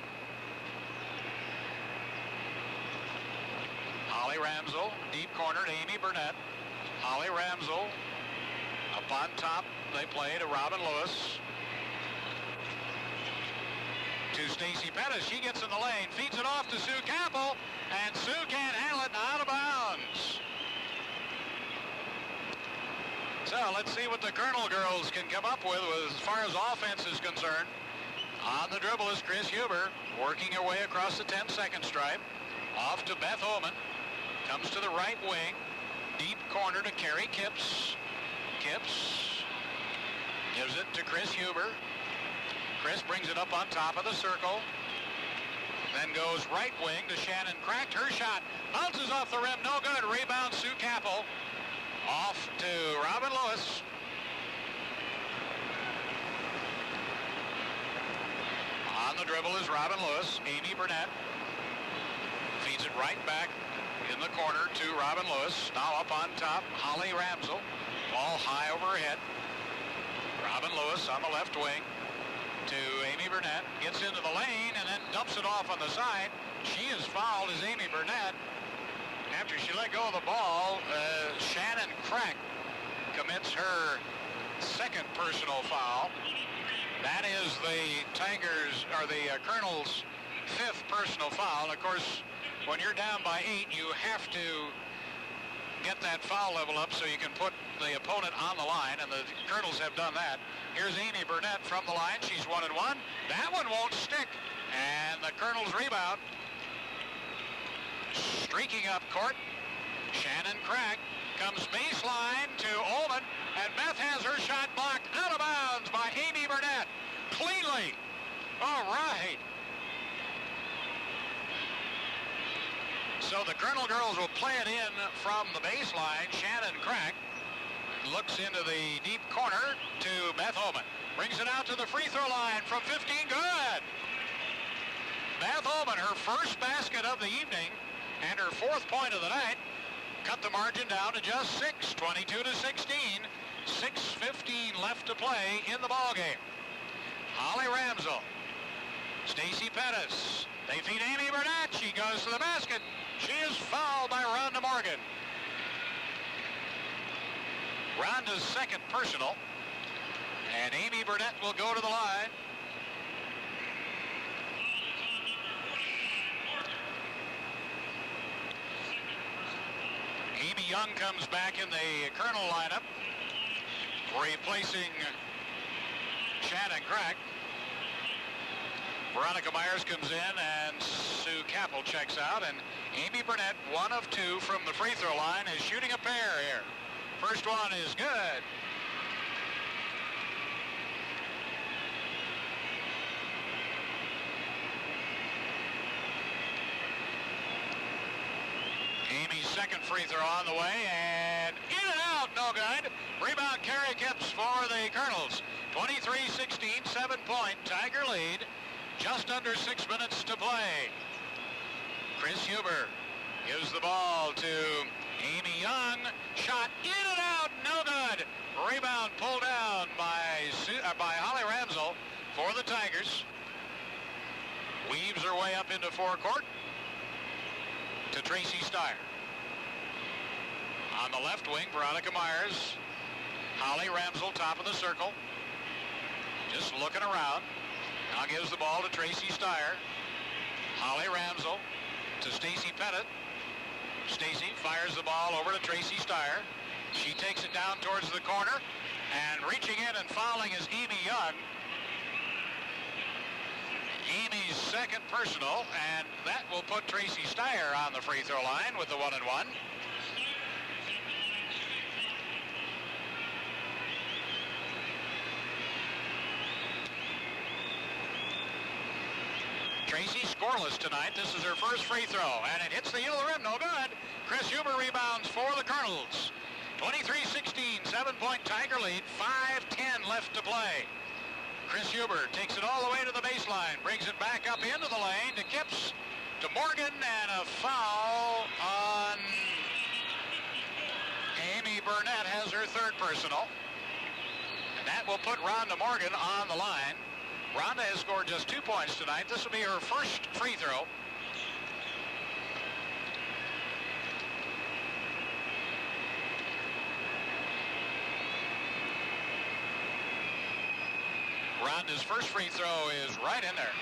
Holly Ramsell, deep corner to Amy Burnett. Holly Ramsell up on top. They play to Robin Lewis. To Stacy Pettis. She gets in the lane, feeds it off to Sue Capel, and Sue can't handle it, out of bounds. So let's see what the Colonel girls can come up with as far as offense is concerned. On the dribble is Chris Huber, working her way across the 10-second stripe. Off to Beth Oman. Comes to the right wing. Deep corner to Carrie Kipps. Kipps gives it to Chris Huber. Chris brings it up on top of the circle. Then goes right wing to Shannon Cracked. Her shot bounces off the rim. No good. Rebound Sue Capel. Off to Robin Lewis. On the dribble is Robin Lewis. Amy Burnett feeds it right back in the corner to Robin Lewis. Now up on top, Holly Ramsell. Ball high overhead. Robin Lewis on the left wing to Amy Burnett. Gets into the lane and then dumps it off on the side. She is fouled as Amy Burnett. After she let go of the ball, Shannon Crack commits her second personal foul. That is the Tigers, or the Colonel's 5th personal foul. Of course, when you're down by 8, you have to get that foul level up so you can put the opponent on the line, and the Colonels have done that. Here's Amy Burnett from the line. She's 1 and 1. That one won't stick, and the Colonels rebound. Streaking up court, Shannon Crack comes baseline to Ullman, and Beth has her shot blocked out of bounds by Amy Burnett. Cleanly. All right. So the Colonel girls will play it in from the baseline. Shannon Crack looks into the deep corner to Beth Ullman. Brings it out to the free throw line from 15. Good. Beth Ullman, her first basket of the evening and her 4th point of the night, cut the margin down to just 6, 22-16. 6:15 left to play in the ballgame. Holly Ramsell, Stacy Pettis. They feed Amy Burnett. She goes to the basket. She is fouled by Rhonda Morgan. Rhonda's second personal. And Amy Burnett will go to the line. Amy Young comes back in the Colonel lineup, replacing Shannon Crack. Veronica Myers comes in, and Sue Capel checks out, and Amy Burnett, 1 of 2 from the free throw line, is shooting a pair here. First one is good. Amy's second free throw on the way, and in and out, no good. Rebound, Carrie Kipps for the Colonels. 23-16, 7-point Tiger lead. Just under 6 minutes to play. Chris Huber gives the ball to Amy Young. Shot in and out, no good. Rebound pulled down by Holly Ramsell for the Tigers. Weaves her way up into forecourt. to Tracy Steyer. On the left wing, Veronica Myers. Holly Ramsel, top of the circle. Just looking around. Now gives the ball to Tracy Steyer. Holly Ramsel to Stacy Pettit. Stacy fires the ball over to Tracy Steyer. She takes it down towards the corner, and reaching in and fouling is Amy Young. Amy's second personal, and that will put Tracy Steyer on the free throw line with the 1-and-1. Tracy scoreless tonight. This is her first free throw, and it hits the heel of the rim. No good. Chris Huber rebounds for the Colonels. 23-16, 7-point Tiger lead. 5:10 left to play. Chris Huber takes it all the way to the baseline, brings it back up into the lane to Kipps, to Morgan, and a foul on Amy Burnett has her third personal. And that will put Rhonda Morgan on the line. Rhonda has scored just 2 points tonight. This will be her first free throw. Rhonda's first free throw is right in there.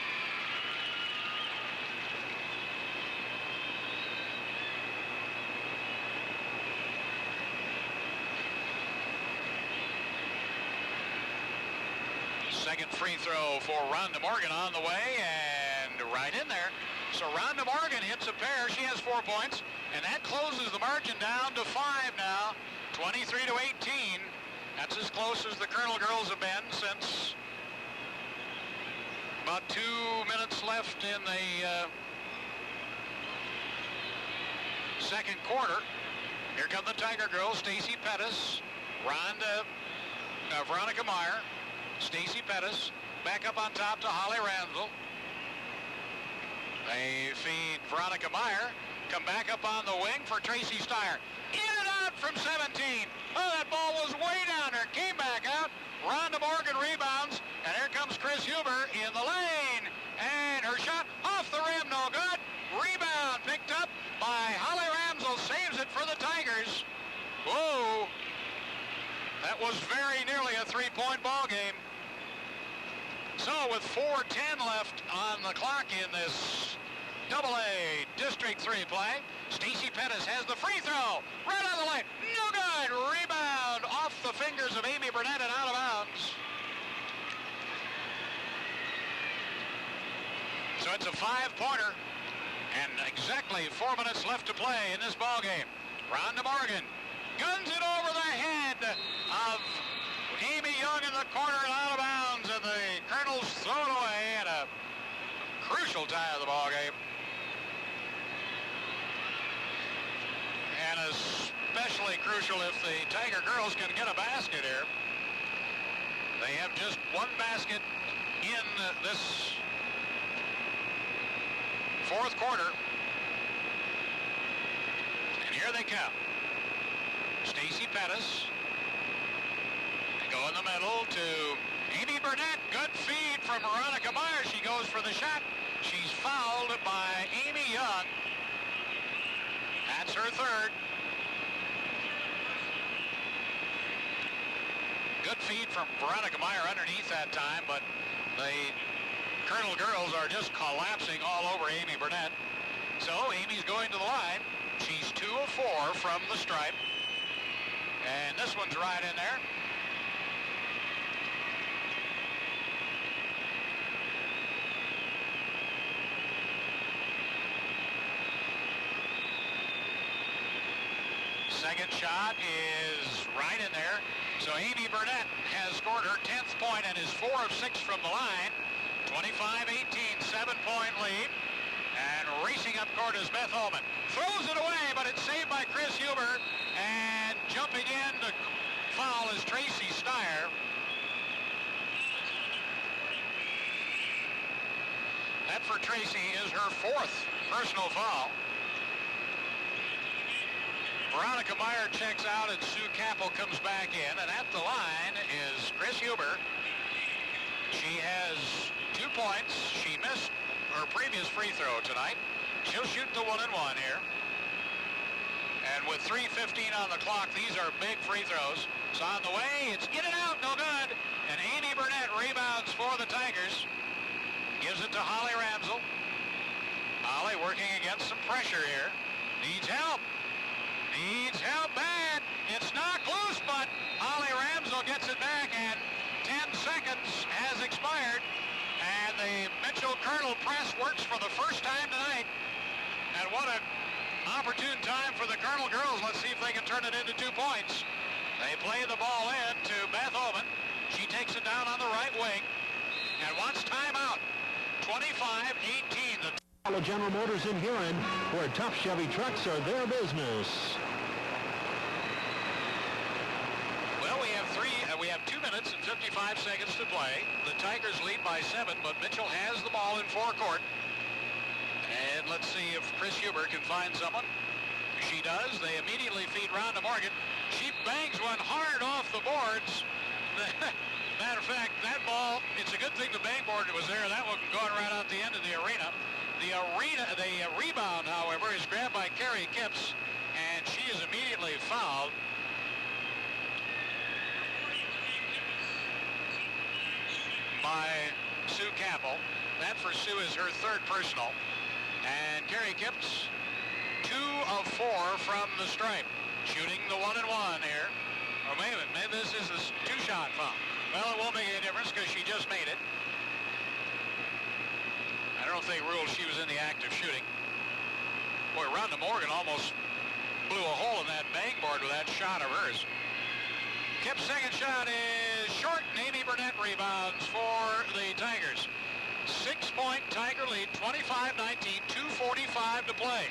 Second free throw for Rhonda Morgan on the way, and right in there. So Rhonda Morgan hits a pair. She has 4 points, and that closes the margin down to 5 now. 23-18. That's as close as the Colonel girls have been since about 2 minutes left in the second quarter. Here come the Tiger girls. Stacy Pettis, Veronica Meyer, Stacy Pettis, back up on top to Holly Ramsel. They feed Veronica Meyer, come back up on the wing for Tracy Steyer. In and out from 17. Oh, that ball was way down there, came back out. Rhonda Morgan rebounds, and here comes Chris Huber in the lane. And her shot off the rim, no good. Rebound picked up by Holly Ramsel, saves it for the Tigers. Whoa. That was very nearly a 3-point ball game. So with 4:10 left on the clock in this AA District 3 play, Stacy Pettis has the free throw. Right on the lane. No good. Rebound off the fingers of Amy Burnett and out of bounds. So it's a 5-pointer and exactly 4 minutes left to play in this ball game. Rhonda Morgan guns it over the head of Amy Young in the corner and out of bounds, and the Colonels throw it away at a crucial time of the ball game. And especially crucial if the Tiger girls can get a basket here. They have just 1 basket in this fourth quarter. And here they come. Stacy Pettis. They go in the middle to Amy Burnett. Good feed from Veronica Meyer. She goes for the shot. She's fouled by Amy Young. That's her third. Good feed from Veronica Meyer underneath that time, but the Colonel girls are just collapsing all over Amy Burnett. So Amy's going to the line. She's 2 of 4 from the stripe. And this one's right in there. Second shot is right in there. So Amy Burnett has scored her 10th point and is 4 of 6 from the line. 25-18, 7-point lead. And racing up court is Beth Ullman. Throws it away, but it's saved by Chris Huber. And jumping in to foul is Tracy Steyer. That for Tracy is her 4th personal foul. Veronica Meyer checks out and Sue Capel comes back in, and at the line is Chris Huber. She has 2 points. She missed her previous free throw tonight. She'll shoot the 1-1 here. And with 3:15 on the clock, these are big free throws. It's on the way. It's in and out. No good. And Amy Burnett rebounds for the Tigers. Gives it to Holly Ramsell. Holly working against some pressure here. Needs help. Needs help bad. It's knocked loose, but Holly Ramsell gets it back, and 10 seconds has expired. And the Mitchell-Colonel press works for the first time tonight. And what an opportune time for the Colonel girls. Let's see if they can turn it into 2 points. They play the ball in to Beth Oman. She takes it down on the right wing and wants timeout. 25-18. Follow General Motors in Huron, where tough Chevy trucks are their business. Well, we have 2 minutes and 55 seconds to play. The Tigers lead by 7, but Mitchell has the ball in forecourt. And let's see if Chris Huber can find someone. She does. They immediately feed Rhonda Morgan. She bangs one hard off the boards. Matter of fact, that ball, it's a good thing the bang board was there. That one going right out the end of the arena. The rebound, however, is grabbed by Carrie Kipps, and she is immediately fouled. By Sue Capel. That for Sue is her 3rd personal. And Carrie Kipps, 2 of 4 from the stripe. Shooting the 1-1 here. Or maybe this is a 2-shot foul. Well, it won't make any difference because she just made it. I don't think ruled she was in the act of shooting. Boy, Rhonda Morgan almost blew a hole in that bang board with that shot of hers. Kip's second shot is short, and Amy Burnett rebounds for the Tigers. 6-point Tiger lead, 25-19, 2:45 to play.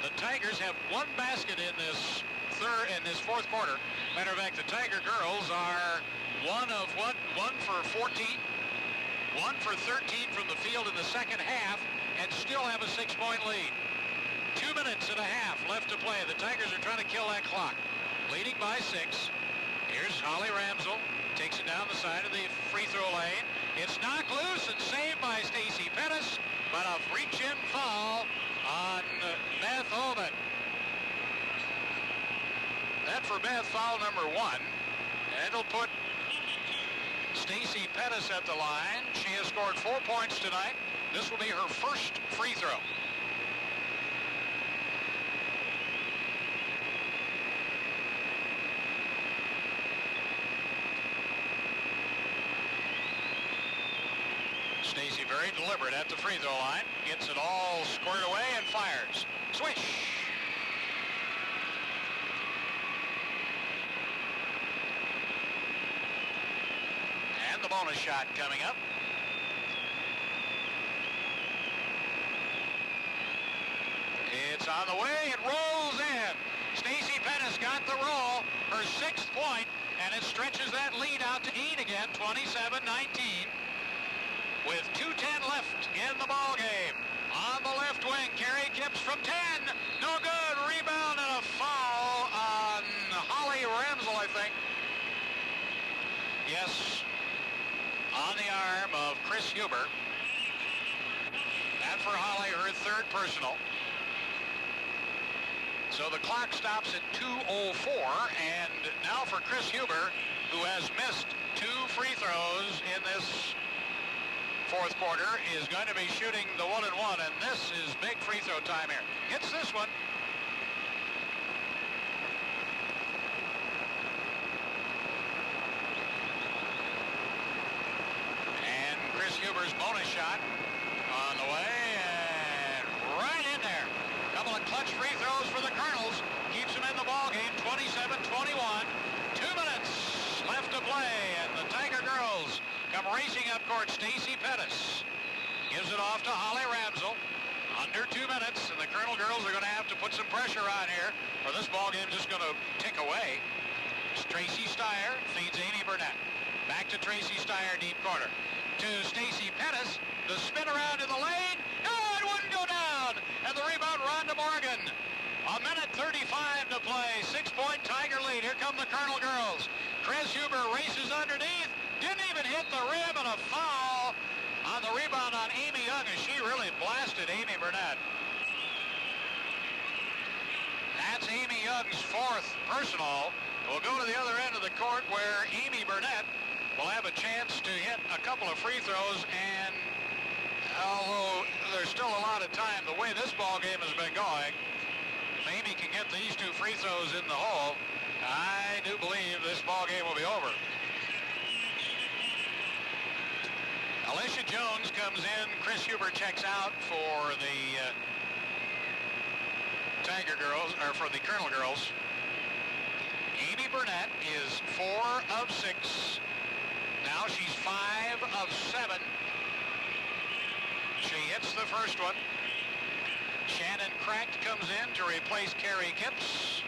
The Tigers have 1 basket in this fourth quarter. Matter of fact, the Tiger girls are 1 for 14, 1 for 13 from the field in the second half, and still have a 6-point lead. 2 minutes and a half left to play. The Tigers are trying to kill that clock. Leading by 6. Here's Holly Ramsell. Takes it down the side of the free throw lane. It's knocked loose and saved by Stacy Pettis, but a reach-in foul on Beth Oman. That for Beth, foul number 1. And it'll put Stacy Pettis at the line. She has scored 4 points tonight. This will be her first free throw. Stacy very deliberate at the free throw line. Gets it all squared away and fires. Swish! And the bonus shot coming up. It's on the way. It rolls in. Stacy Pettis got the roll. Her 6th point, and it stretches that lead out to 8 again, 27-19. With 2:10 left in the ball game. On the left wing, Carrie Kipps from 10. No good. Rebound and a foul on Holly Ramsell, I think. Yes, on the arm of Chris Huber. That for Holly, her 3rd personal. So the clock stops at 2:04, and now for Chris Huber, who has missed 2 free throws in this fourth quarter, is going to be shooting the 1-1, and this is big free throw time here. Hits this one. And Chris Huber's bonus shot on the way, and right in there. Couple of clutch free throws for the Colonels. Keeps them in the ball game, 27-21. 2 minutes left to play, and the Tiger girls come racing up court. Stacy Pettis gives it off to Holly Ramsell. Under 2 minutes, and the Colonel girls are going to have to put some pressure on here, or this ball game is just going to tick away. Tracy Steyer feeds Amy Burnett. Back to Tracy Steyer, deep corner. To Stacy Pettis. The spin around in the lane. Oh, it wouldn't go down. And the rebound, Rhonda Morgan. A minute 35 to play. 6-point Tiger lead. Here come the Colonel girls. Chris Huber races underneath. Didn't even hit the rim, and a foul on the rebound on Amy Young, and she really blasted Amy Burnett. Young's fourth personal will go to the other end of the court where Amy Burnett will have a chance to hit a couple of free throws, and although there's still a lot of time, the way this ball game has been going, if Amy can get these two free throws in the hole, I do believe this ball game will be over. Alicia Jones comes in. Chris Huber checks out for the Tiger girls, or for the Colonel girls. Amy Burnett is 4 of 6. Now she's 5 of 7. She hits the first one. Shannon Cracked comes in to replace Carrie Kipps.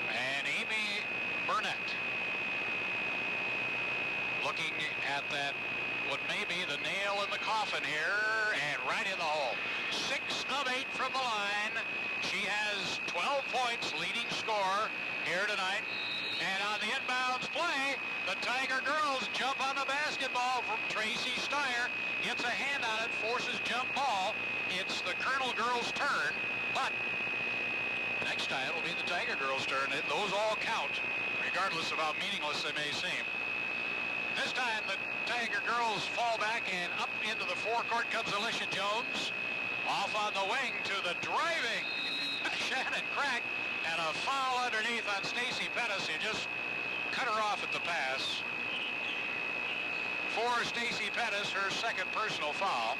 And Amy Burnett looking at that, what may be the nail in the coffin here, and right in the hole. 6 of 8 from the line. She has 12 points, leading scorer here tonight. And on the inbounds play, the Tiger girls jump on the basketball from Tracy Steyer. Gets a hand on it, forces jump ball. It's the Colonel girls' turn, but next time it'll be the Tiger girls' turn. Those all count, regardless of how meaningless they may seem. This time the Tiger girls fall back, and up into the forecourt comes Alicia Jones. Off on the wing to the driving Shannon Crack, and a foul underneath on Stacy Pettis, who just cut her off at the pass. For Stacy Pettis, her second personal foul.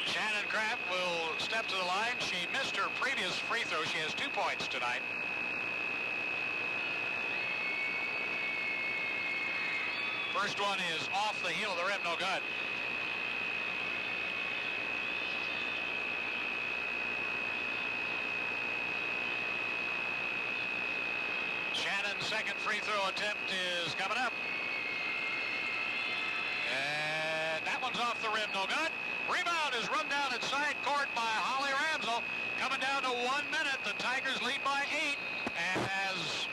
Shannon Crack will step to the line. She missed her previous free throw. She has 2 points tonight. First one is off the heel of the rim, no good. Shannon's second free throw attempt is coming up. And that one's off the rim, no good. Rebound is run down at side court by Holly Ramsell. Coming down to 1 minute, the Tigers lead by 8. And as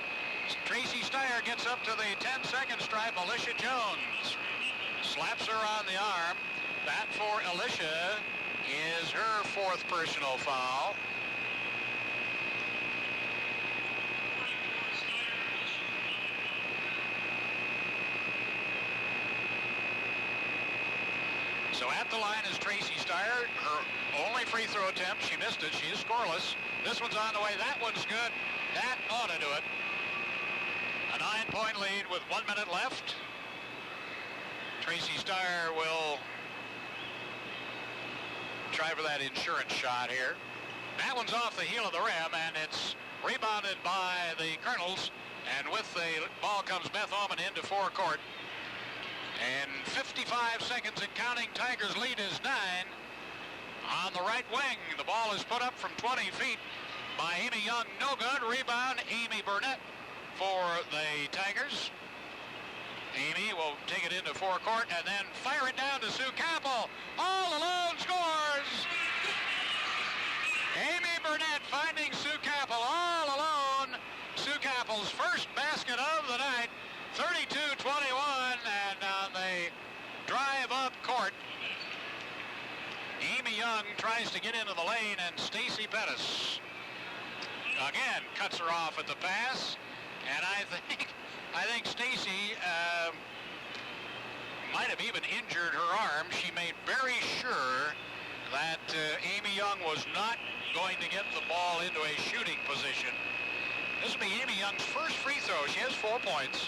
Tracy Steyer gets up to the 10-second stripe, Alicia Jones slaps her on the arm. That for Alicia is her fourth personal foul. So at the line is Tracy Steyer. Her only free throw attempt. She missed it. She is scoreless. This one's on the way. That one's good. That ought to do it. A 9-point lead with 1 minute left. Tracy Steyer will try for that insurance shot here. That one's off the heel of the rim, and it's rebounded by the Colonels. And with the ball comes Beth Oman into forecourt. And 55 seconds and counting. Tigers lead is 9. On the right wing, the ball is put up from 20 feet by Amy Young. No good. Rebound, Amy Burnett for the Tigers. Amy will take it into forecourt and then fire it down to Sue Capel. All alone scores. Amy Burnett finding Sue Capel all alone. Sue Capel's first basket of the night. 32-21, and on the drive up court, Amy Young tries to get into the lane, and Stacy Pettis again cuts her off at the pass. And I think Stacy might have even injured her arm. She made very sure that Amy Young was not going to get the ball into a shooting position. This will be Amy Young's first free throw. She has 4 points.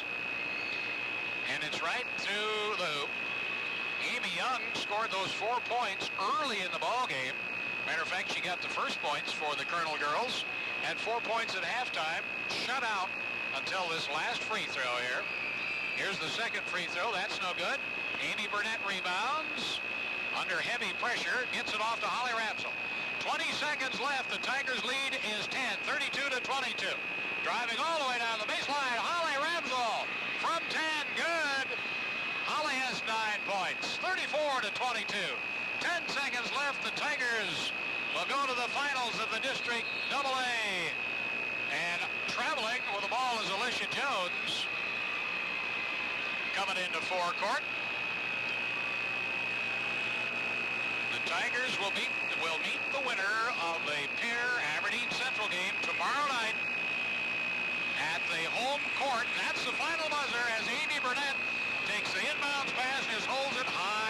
And it's right through the hoop. Amy Young scored those 4 points early in the ball game. Matter of fact, she got the first points for the Colonel girls. Had 4 points at halftime. Shut out until this last free throw here. Here's the second free throw. That's no good. Amy Burnett rebounds. Under heavy pressure. Gets it off to Holly Ramsell. 20 seconds left. The Tigers lead is 10. 32-22. Driving all the way down the baseline. Holly Ramsell. From 10, good. Holly has 9 points, 34-22. 10 seconds left. The Tigers will go to the finals of the District AA. And traveling with the ball is Alicia Jones. Coming into forecourt. Tigers will meet the winner of the pair Aberdeen Central game tomorrow night at the home court. That's the final buzzer as Amy Burnett takes the inbounds pass and just holds it high